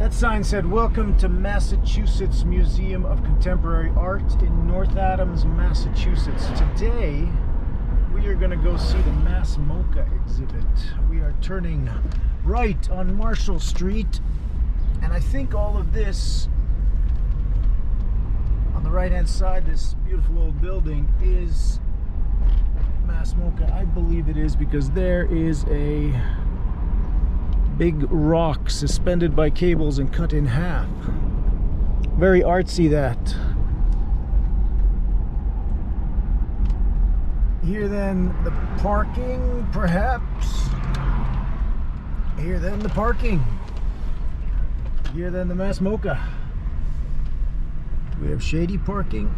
That sign said, "Welcome to Massachusetts Museum of Contemporary Art in North Adams, Massachusetts." Today, we are going to go see the Mass Moca exhibit. We are turning right on Marshall Street, and I think all of this, on the right-hand side, this beautiful old building, is Mass Moca. I believe it is because there is a big rock suspended by cables and cut in half. Very artsy, that. Here then the parking, perhaps. Here then the parking. Here then the Mass Moca. We have shady parking.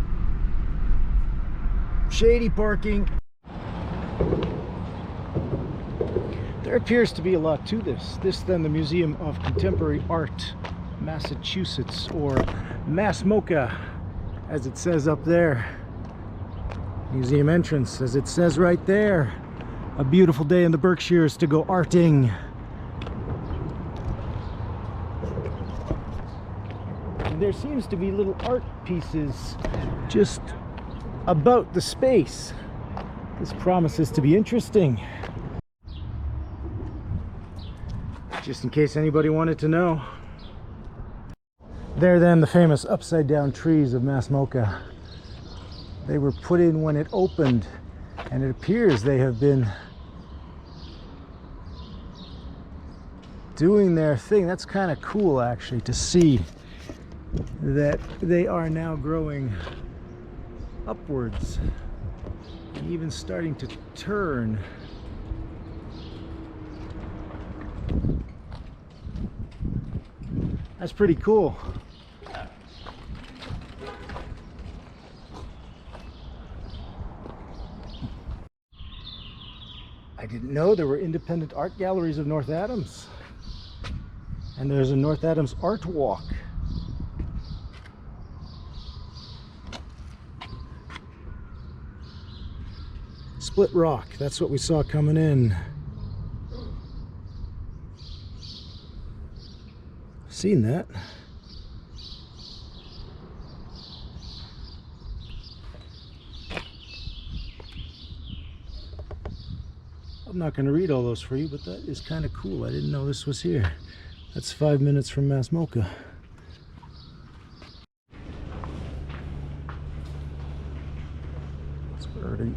Shady parking. There appears to be a lot to this. This then the Museum of Contemporary Art, Massachusetts, or Mass Moca, as it says up there. Museum entrance, as it says right there. A beautiful day in the Berkshires to go arting. And there seems to be little art pieces just about the space. This promises to be interesting. Just in case anybody wanted to know. There then the famous upside down trees of Mass Moca. They were put in when it opened, and it appears they have been doing their thing. That's kind of cool, actually, to see that they are now growing upwards and even starting to turn. That's pretty cool. I didn't know there were independent art galleries of North Adams. And there's a North Adams art walk. Split rock, that's what we saw coming in. Seen that. I'm not going to read all those for you, but that is kind of cool. I didn't know this was here. That's 5 minutes from Mass Moca. It's birdie.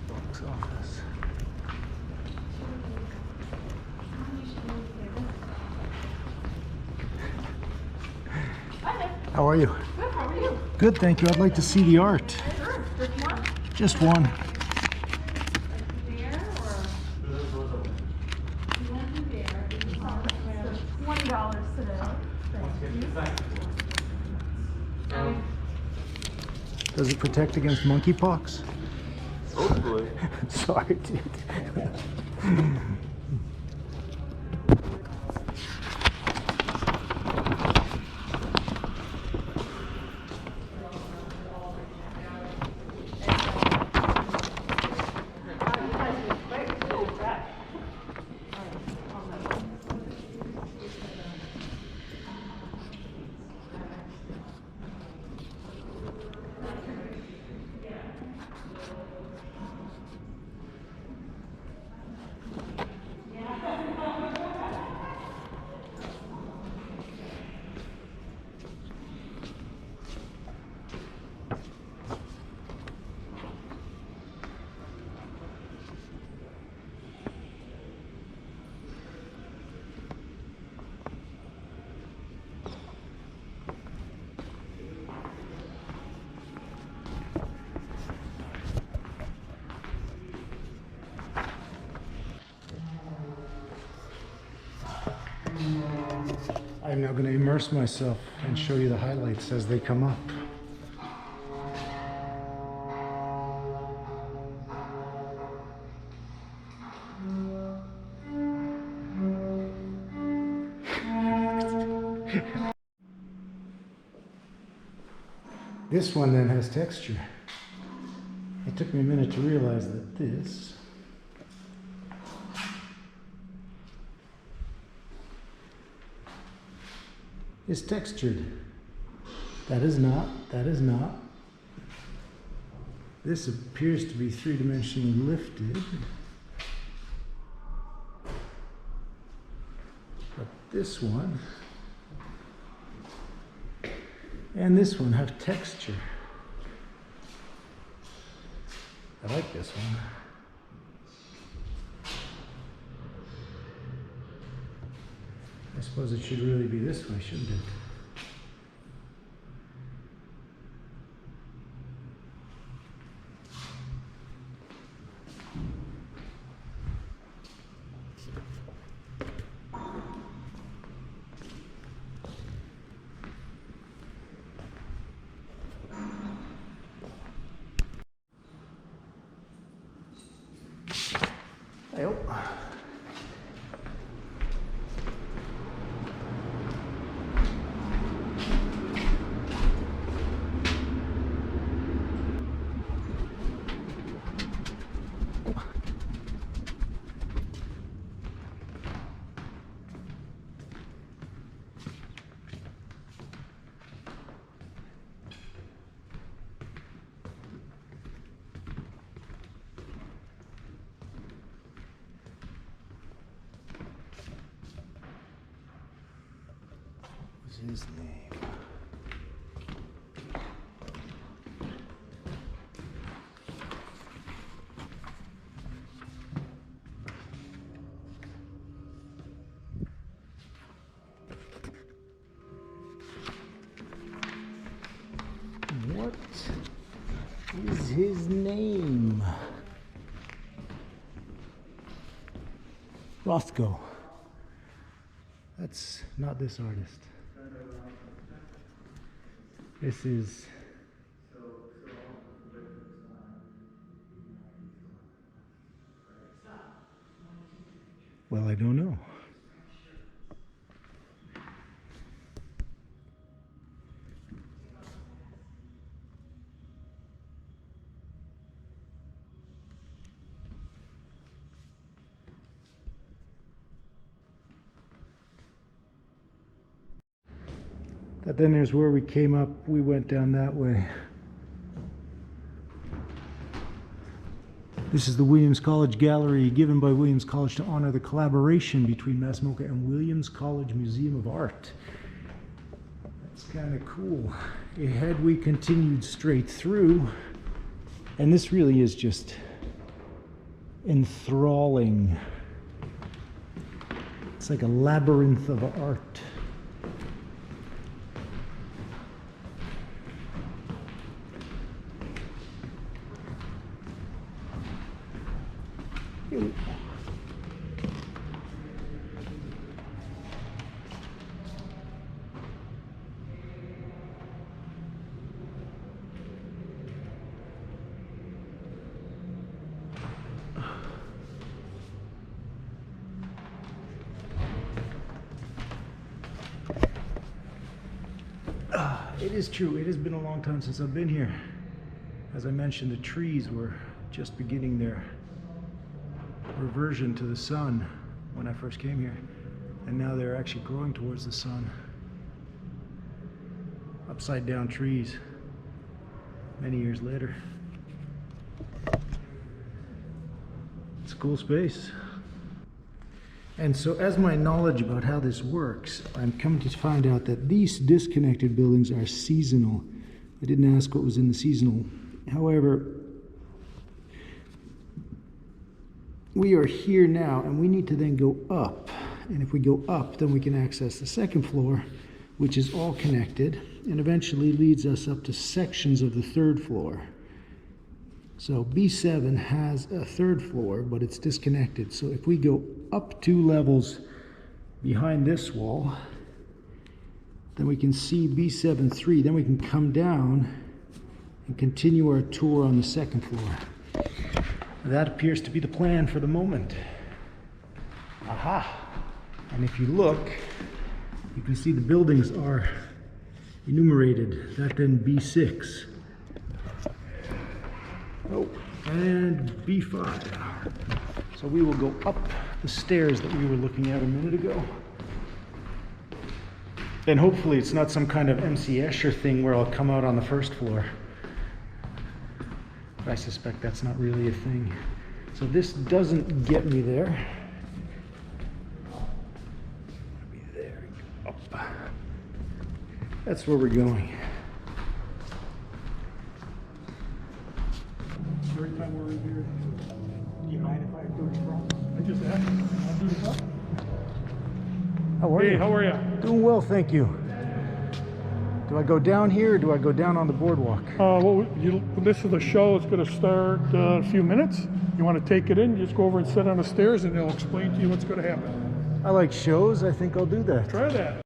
Box office. How are you? Good, how are you? Good, thank you. I'd like to see the art. Sure. Just one? Just one. There or? You want to there? $20 today. Thank you. Does it protect against monkeypox? Hopefully. Sorry, dude. I'm now going to immerse myself and show you the highlights as they come up. This one then has texture. It took me a minute to realize that this is textured. That is not. That is not. This appears to be three-dimensionally lifted. But this one and this one have texture. I like this one. I suppose it should really be this way, shouldn't it? I hope. His name. What is his name? Rothko. That's not this artist. This is well, I don't know. But then there's where we came up. We went down that way. This is the Williams College Gallery, given by Williams College to honor the collaboration between Mass Moca and Williams College Museum of Art. That's kind of cool. Had we continued straight through, and this really is just enthralling. It's like a labyrinth of art. It is true, it has been a long time since I've been here. As I mentioned, the trees were just beginning their reversion to the sun when I first came here, and now they're actually growing towards the sun. Upside down trees many years later. It's a cool space. And so as my knowledge about how this works, I'm coming to find out that these disconnected buildings are seasonal. I didn't ask what was in the seasonal. However, we are here now and we need to then go up. And if we go up, then we can access the second floor, which is all connected and eventually leads us up to sections of the third floor. So B7 has a third floor, but it's disconnected. So if we go up 2 levels behind this wall, then we can see B7-3. Then we can come down and continue our tour on the second floor. That appears to be the plan for the moment. Aha! And if you look, you can see the buildings are enumerated. That then B6. Oh, and B5. So we will go up the stairs that we were looking at a minute ago. And hopefully it's not some kind of MC Escher thing where I'll come out on the first floor. But I suspect that's not really a thing. So this doesn't get me there. There, up. That's where we're going. Every time we're in here, Do you mind if I do it wrong? I just asked him, I'll do the top. How are you? Hey, how are you? Doing well, thank you. Do I go down here or do I go down on the boardwalk? This is the show. It's going to start in a few minutes. You want to take it in, just go over and sit on the stairs and they'll explain to you what's going to happen. I like shows. I think I'll do that. Try that.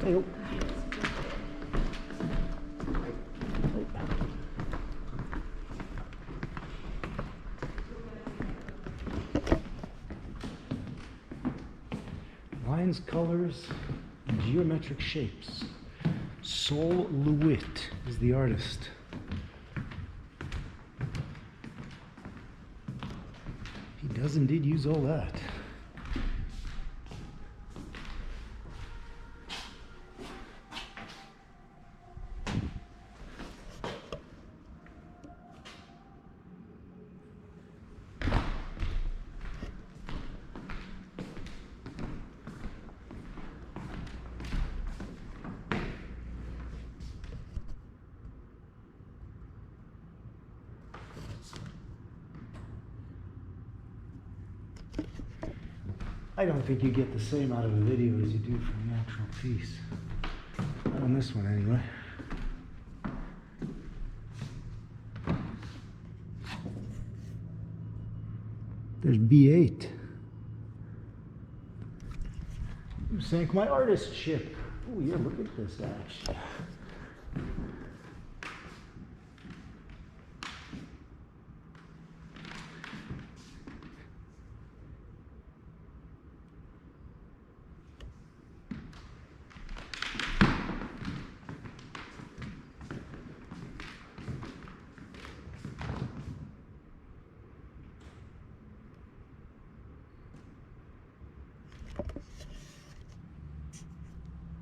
Hey, lines, colors, and geometric shapes. Sol LeWitt is the artist. He does indeed use all that. I don't think you get the same out of a video as you do from the actual piece. Not on this one, anyway. There's B8. You sank my artist ship. Oh yeah, look at this action.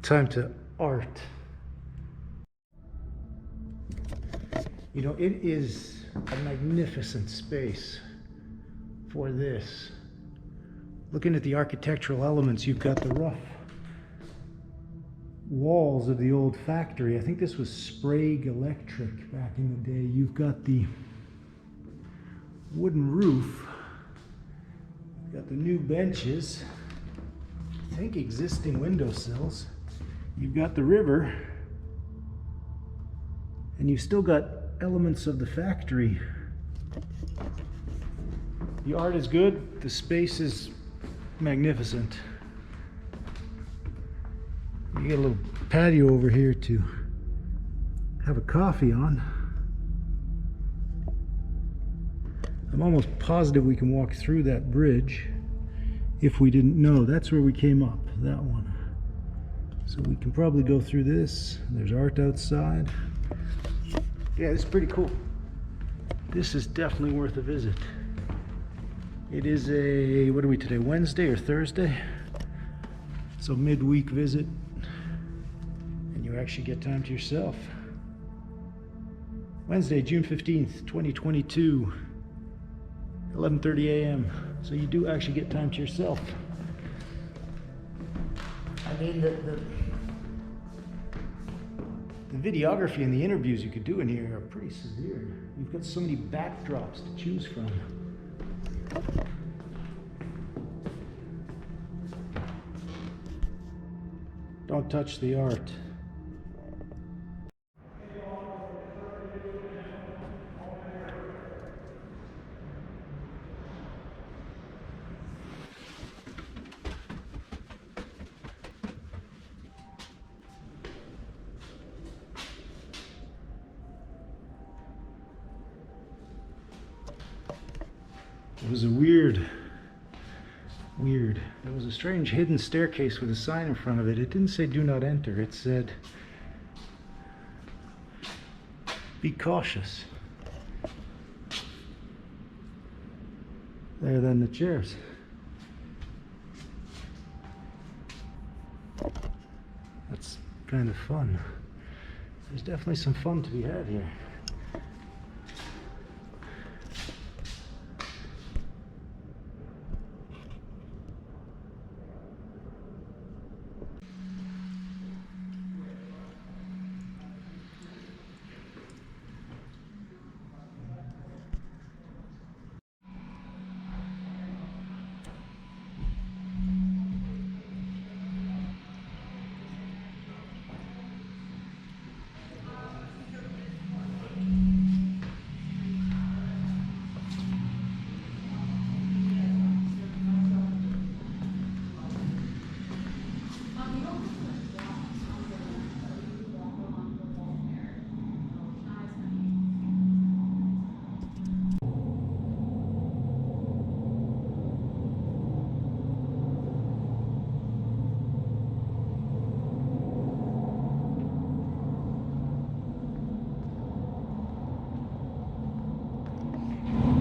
Time to art. You know, it is a magnificent space for this. Looking at the architectural elements, you've got the rough walls of the old factory. I think this was Sprague Electric back in the day. You've got the wooden roof. You've got the new benches. I think existing windowsills. You've got the river, and you've still got elements of the factory. The art is good, the space is magnificent. You get a little patio over here to have a coffee on. I'm almost positive we can walk through that bridge if we didn't know. That's where we came up, that one. So we can probably go through this. There's art outside. Yeah, this is pretty cool. This is definitely worth a visit. It is a, what are we today, Wednesday or Thursday? So midweek visit. And you actually get time to yourself. Wednesday, June 15th, 2022, 11:30 a.m. So you do actually get time to yourself. I mean, The videography and the interviews you could do in here are pretty severe. You've got so many backdrops to choose from. Don't touch the art. It was a weird. There was a strange hidden staircase with a sign in front of it. It didn't say do not enter. It said be cautious. There then the chairs. That's kind of fun. There's definitely some fun to be had here.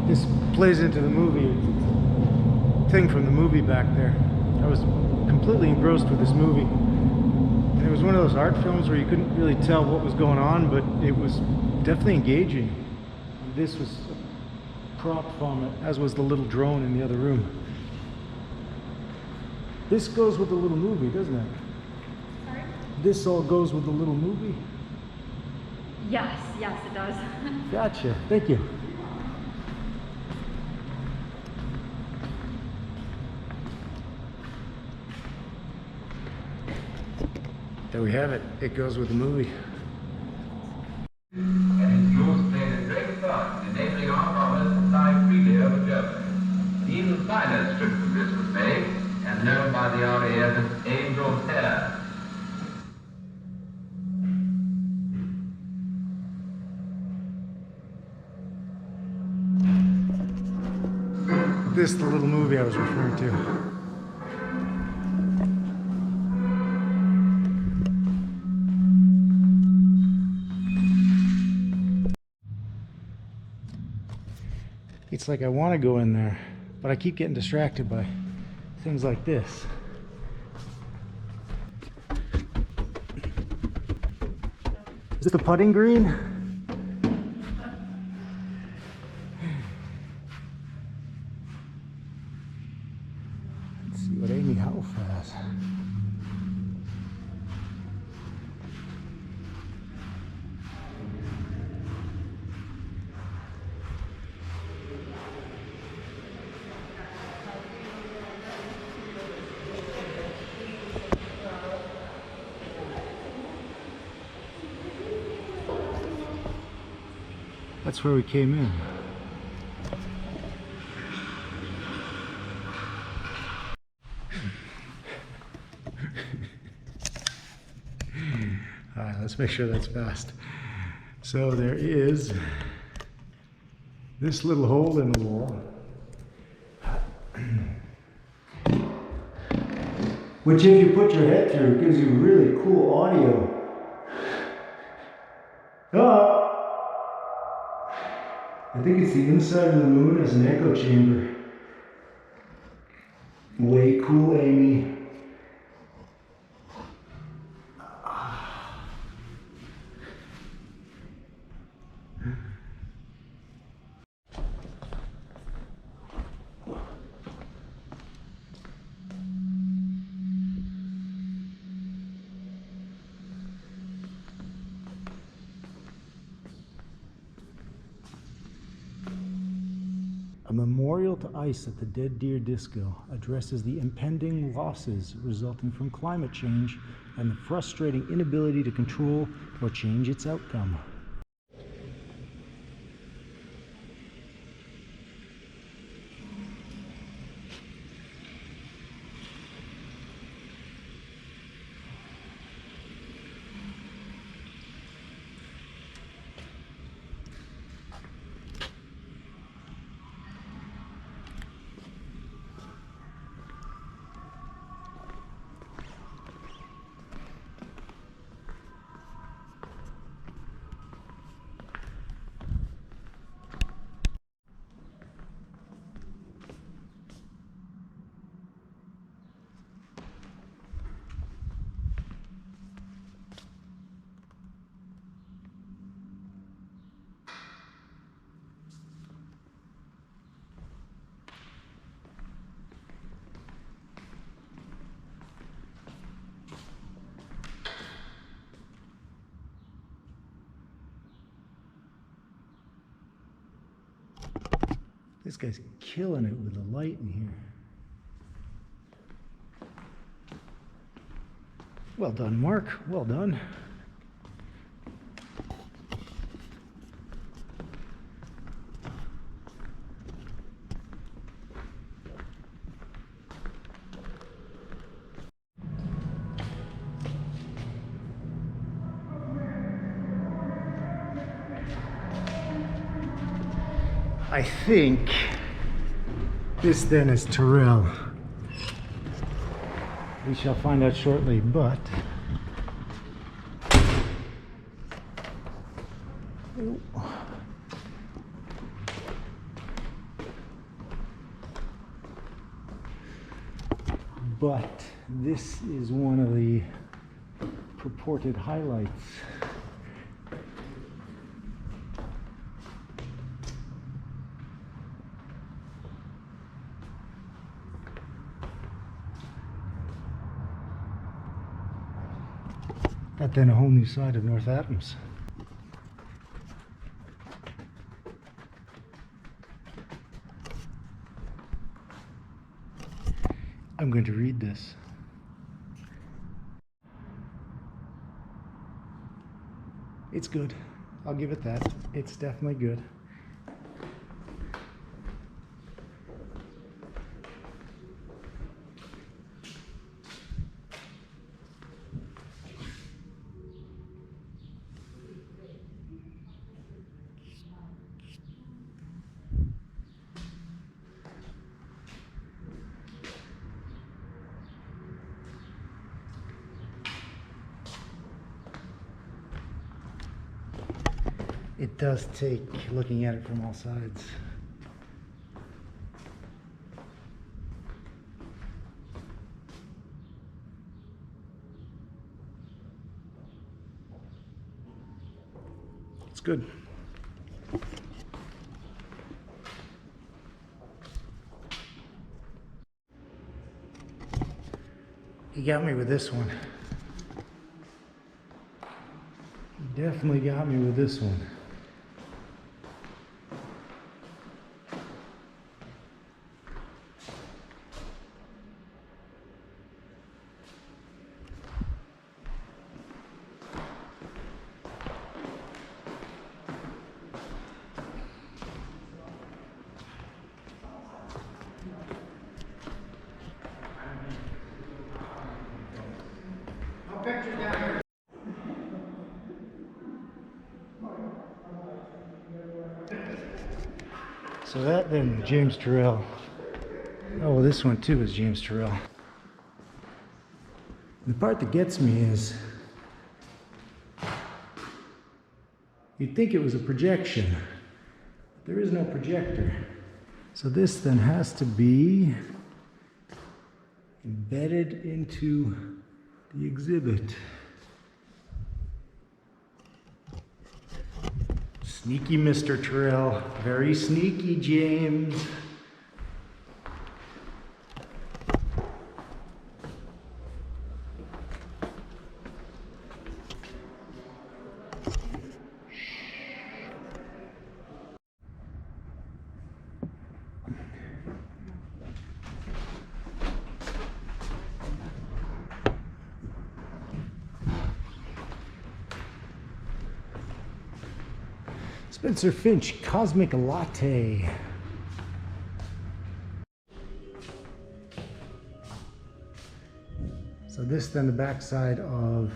This plays into the movie thing from the movie back there. I was completely engrossed with this movie. And it was one of those art films where you couldn't really tell what was going on, but it was definitely engaging. And this was a prop from it, as was the little drone in the other room. This goes with the little movie, doesn't it? Sorry? This all goes with the little movie? Yes, it does. Gotcha. Thank you. There we have it. It goes with the movie. And its use played a great part in enabling our farmers to fly freely over Germany. The even finer strip of this was made and known by the RAF as Angel's Hair. This is the little movie I was referring to. It's like I want to go in there, but I keep getting distracted by things like this. Is it the putting green? Let's see what Amy Houff has. That's where we came in. All right, let's make sure that's fast. So there is this little hole in the wall, which if you put your head through gives you really cool audio. I think it's the inside of the moon as an echo chamber. Way cool, Amy. A memorial to ice at the Dead Deer Disco addresses the impending losses resulting from climate change and the frustrating inability to control or change its outcome. This guy's killing it with the light in here. Well done, Mark. Well done. I think this then is Turrell. We shall find out shortly, but this is one of the purported highlights. That then a whole new side of North Adams. I'm going to read this. It's good. I'll give it that. It's definitely good. It does take looking at it from all sides. It's good. He got me with this one. He definitely got me with this one. So that then, James Turrell. Oh, well, this one too is James Turrell. The part that gets me is you'd think it was a projection. There is no projector. So this then has to be embedded into the exhibit. Sneaky Mr. Turrell, very sneaky, James. Spencer Finch Cosmic Latte. So this then the backside of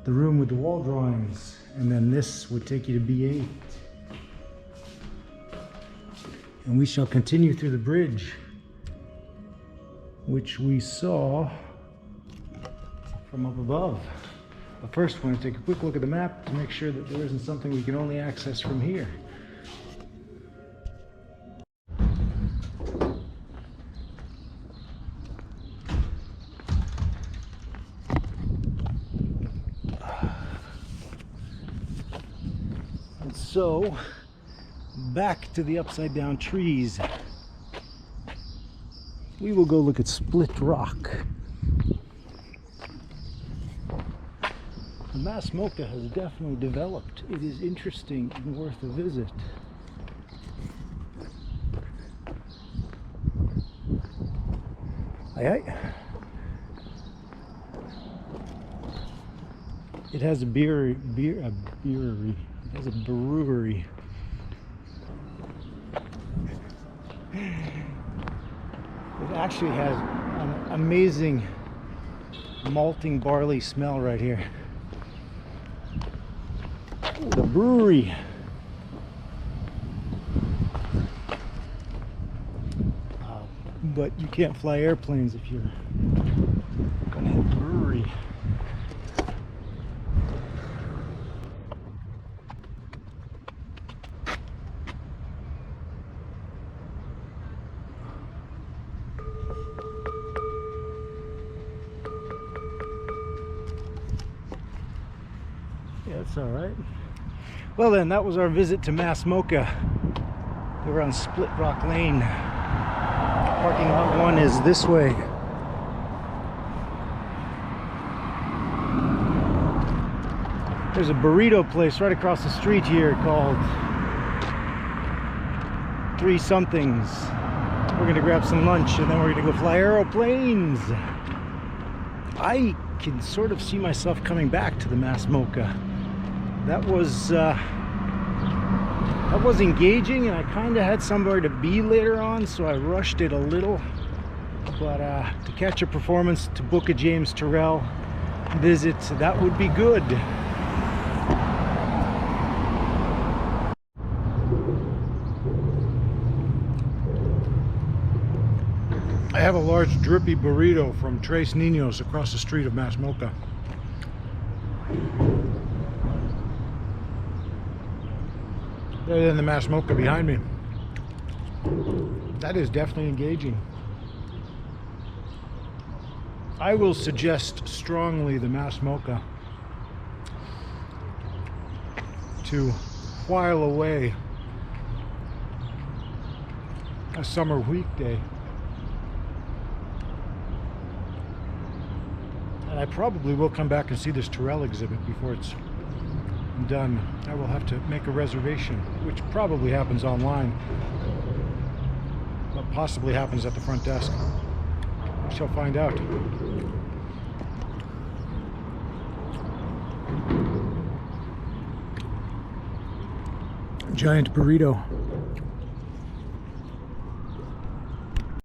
the room with the wall drawings, and then this would take you to B8. And we shall continue through the bridge, which we saw from up above. But first we're going to take a quick look at the map to make sure that there isn't something we can only access from here. And so, back to the upside down trees. We will go look at Split Rock. The Mass Moca has definitely developed. It is interesting and worth a visit. Aye aye. It has a brewery. It has a brewery. It actually has an amazing malting barley smell right here. Ooh, the brewery. But you can't fly airplanes if you're gonna hit the brewery. Yeah, it's all right. Well then, that was our visit to Mass Moca. We were on Split Rock Lane. Parking lot 1 is this way. There's a burrito place right across the street here called Three Somethings. We're gonna grab some lunch and then we're gonna go fly aeroplanes. I can sort of see myself coming back to the Mass Moca. That was engaging, and I kind of had somewhere to be later on, so I rushed it a little. But to catch a performance, to book a James Turrell visit, that would be good. I have a large drippy burrito from Tres Niños across the street of Mass Moca. Better than the Mass Moca behind me. That is definitely engaging. I will suggest strongly the Mass Moca to while away a summer weekday. And I probably will come back and see this Turrell exhibit before it's done. I will have to make a reservation, which probably happens online, but possibly happens at the front desk. We shall find out. Giant burrito.